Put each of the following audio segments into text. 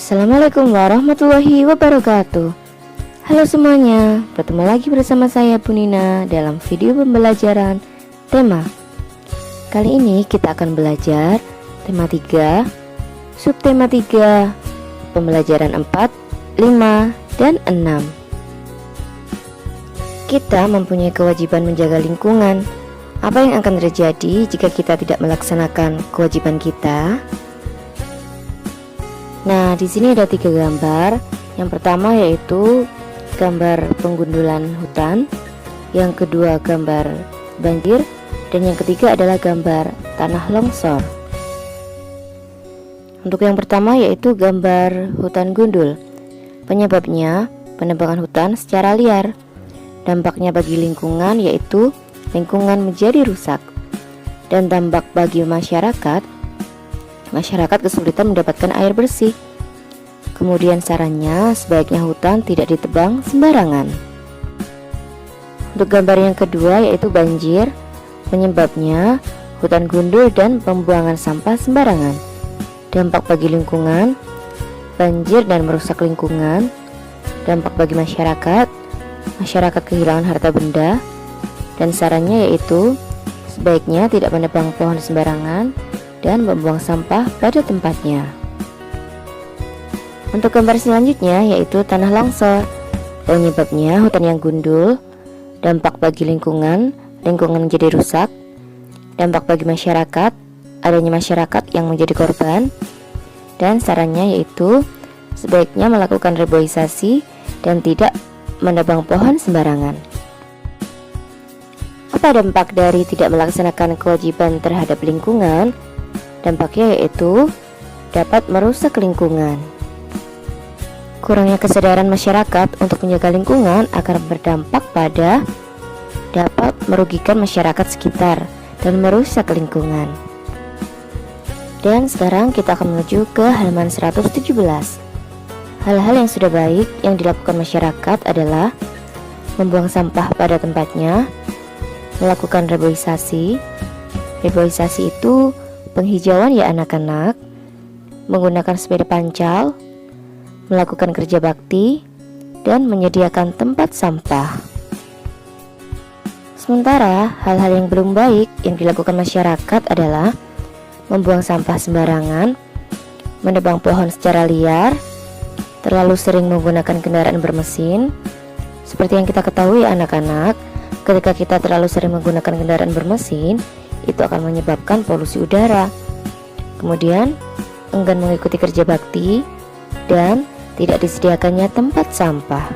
Assalamualaikum warahmatullahi wabarakatuh. Halo semuanya, bertemu lagi bersama saya Bu Nina dalam video pembelajaran tema. Kali ini kita akan belajar tema 3, subtema 3, pembelajaran 4, 5, dan 6. Kita mempunyai kewajiban menjaga lingkungan. Apa yang akan terjadi jika kita tidak melaksanakan kewajiban kita? Nah, di sini ada 3 gambar. Yang pertama yaitu gambar penggundulan hutan, yang kedua gambar banjir, dan yang ketiga adalah gambar tanah longsor. Untuk yang pertama yaitu gambar hutan gundul. Penyebabnya penebangan hutan secara liar. Dampaknya bagi lingkungan yaitu lingkungan menjadi rusak. Dan dampak bagi masyarakat kesulitan mendapatkan air bersih. Kemudian sarannya sebaiknya hutan tidak ditebang sembarangan. Untuk gambar yang kedua yaitu banjir. Penyebabnya hutan gundul dan pembuangan sampah sembarangan. Dampak bagi lingkungan, banjir dan merusak lingkungan. Dampak bagi masyarakat kehilangan harta benda. Dan sarannya yaitu sebaiknya tidak menebang pohon sembarangan dan membuang sampah pada tempatnya. Untuk gambar selanjutnya yaitu tanah longsor. Penyebabnya hutan yang gundul. Dampak bagi lingkungan menjadi rusak. Dampak bagi masyarakat, adanya masyarakat yang menjadi korban. Dan sarannya yaitu sebaiknya melakukan reboisasi dan tidak menebang pohon sembarangan. Apa dampak dari tidak melaksanakan kewajiban terhadap lingkungan? Dampaknya yaitu dapat merusak lingkungan. Kurangnya kesadaran masyarakat untuk menjaga lingkungan akan berdampak pada dapat merugikan masyarakat sekitar dan merusak lingkungan. Dan sekarang kita akan menuju ke halaman 117. Hal-hal yang sudah baik yang dilakukan masyarakat adalah membuang sampah pada tempatnya, melakukan reboisasi. Reboisasi itu penghijauan ya anak-anak, menggunakan sepeda pancal, melakukan kerja bakti, dan menyediakan tempat sampah. Sementara hal-hal yang belum baik yang dilakukan masyarakat adalah membuang sampah sembarangan, menebang pohon secara liar, terlalu sering menggunakan kendaraan bermesin. Seperti yang kita ketahui anak-anak, ketika kita terlalu sering menggunakan kendaraan bermesin, itu akan menyebabkan polusi udara. Kemudian enggan mengikuti kerja bakti dan tidak disediakannya tempat sampah.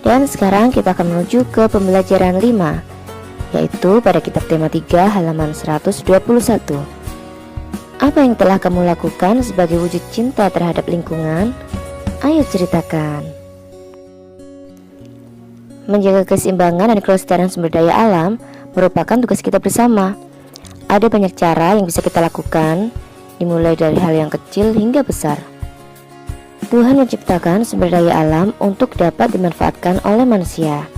Dan sekarang kita akan menuju ke pembelajaran 5, yaitu pada kitab tema 3 halaman 121. Apa yang telah kamu lakukan sebagai wujud cinta terhadap lingkungan? Ayo ceritakan. Menjaga keseimbangan dan kelestarian sumber daya alam merupakan tugas kita bersama. Ada banyak cara yang bisa kita lakukan, dimulai dari hal yang kecil hingga besar. Tuhan menciptakan sumber daya alam untuk dapat dimanfaatkan oleh manusia.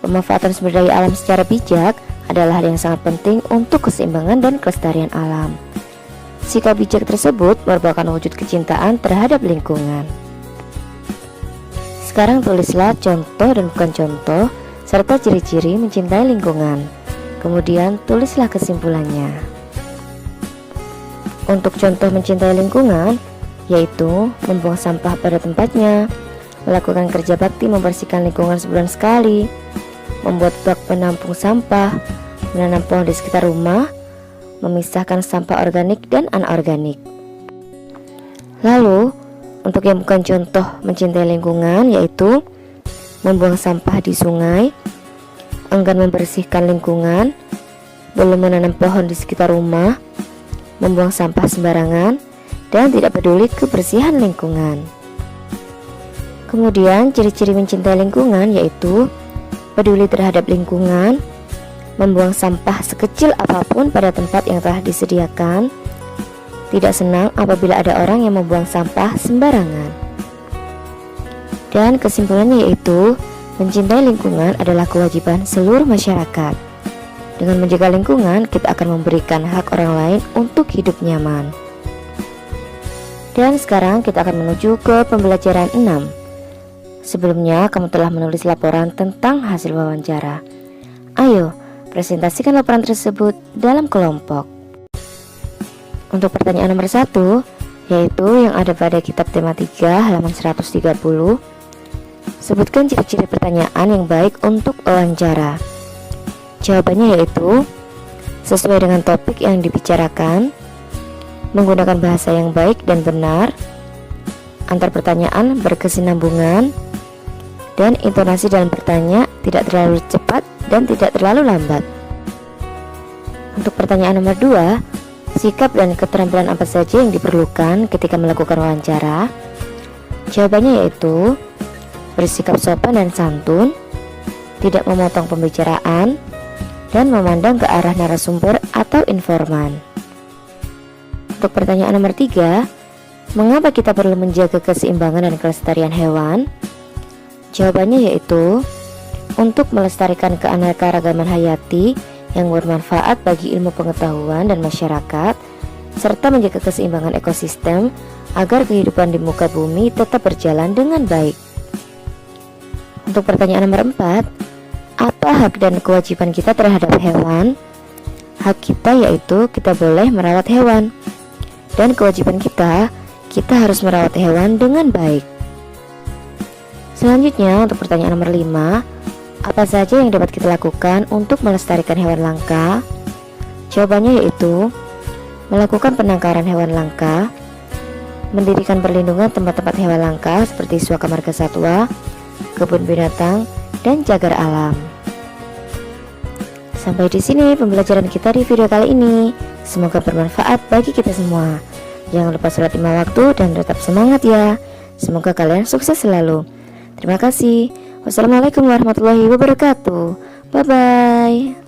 Pemanfaatan sumber daya alam secara bijak adalah hal yang sangat penting untuk keseimbangan dan kelestarian alam. Sikap bijak tersebut merupakan wujud kecintaan terhadap lingkungan. Sekarang tulislah contoh dan bukan contoh serta ciri-ciri mencintai lingkungan. Kemudian tulislah kesimpulannya. Untuk contoh mencintai lingkungan yaitu membuang sampah pada tempatnya, melakukan kerja bakti membersihkan lingkungan sebulan sekali, membuat bak penampung sampah, menanam pohon di sekitar rumah, memisahkan sampah organik dan anorganik. Lalu untuk yang bukan contoh mencintai lingkungan yaitu membuang sampah di sungai, enggan membersihkan lingkungan, belum menanam pohon di sekitar rumah, membuang sampah sembarangan, dan tidak peduli kebersihan lingkungan. Kemudian ciri-ciri mencintai lingkungan yaitu peduli terhadap lingkungan, membuang sampah sekecil apapun pada tempat yang telah disediakan, tidak senang apabila ada orang yang membuang sampah sembarangan. Dan kesimpulannya yaitu mencintai lingkungan adalah kewajiban seluruh masyarakat. Dengan menjaga lingkungan, kita akan memberikan hak orang lain untuk hidup nyaman. Dan sekarang kita akan menuju ke pembelajaran 6. Sebelumnya kamu telah menulis laporan tentang hasil wawancara. Ayo, presentasikan laporan tersebut dalam kelompok. Untuk pertanyaan nomor 1, yaitu yang ada pada kitab tema 3 halaman 130. Sebutkan ciri-ciri pertanyaan yang baik untuk wawancara. Jawabannya yaitu sesuai dengan topik yang dibicarakan, menggunakan bahasa yang baik dan benar, antar pertanyaan berkesinambungan, dan intonasi dalam bertanya tidak terlalu cepat dan tidak terlalu lambat. Untuk pertanyaan nomor 2, sikap dan keterampilan apa saja yang diperlukan ketika melakukan wawancara? Jawabannya yaitu bersikap sopan dan santun, tidak memotong pembicaraan, dan memandang ke arah narasumber atau informan. Untuk pertanyaan nomor 3, mengapa kita perlu menjaga keseimbangan dan kelestarian hewan? Jawabannya yaitu untuk melestarikan keanekaragaman hayati yang bermanfaat bagi ilmu pengetahuan dan masyarakat, serta menjaga keseimbangan ekosistem agar kehidupan di muka bumi tetap berjalan dengan baik. Untuk pertanyaan nomor 4, apa hak dan kewajiban kita terhadap hewan? Hak kita yaitu kita boleh merawat hewan, dan kewajiban kita harus merawat hewan dengan baik. Selanjutnya untuk pertanyaan nomor 5, apa saja yang dapat kita lakukan untuk melestarikan hewan langka? Jawabannya yaitu melakukan penangkaran hewan langka, mendirikan perlindungan tempat-tempat hewan langka seperti suaka marga satwa, kebun binatang, dan cagar alam. Sampai di sini pembelajaran kita di video kali ini. Semoga bermanfaat bagi kita semua. Jangan lupa sholat 5 waktu dan tetap semangat ya. Semoga kalian sukses selalu. Terima kasih. Wassalamualaikum warahmatullahi wabarakatuh. Bye bye.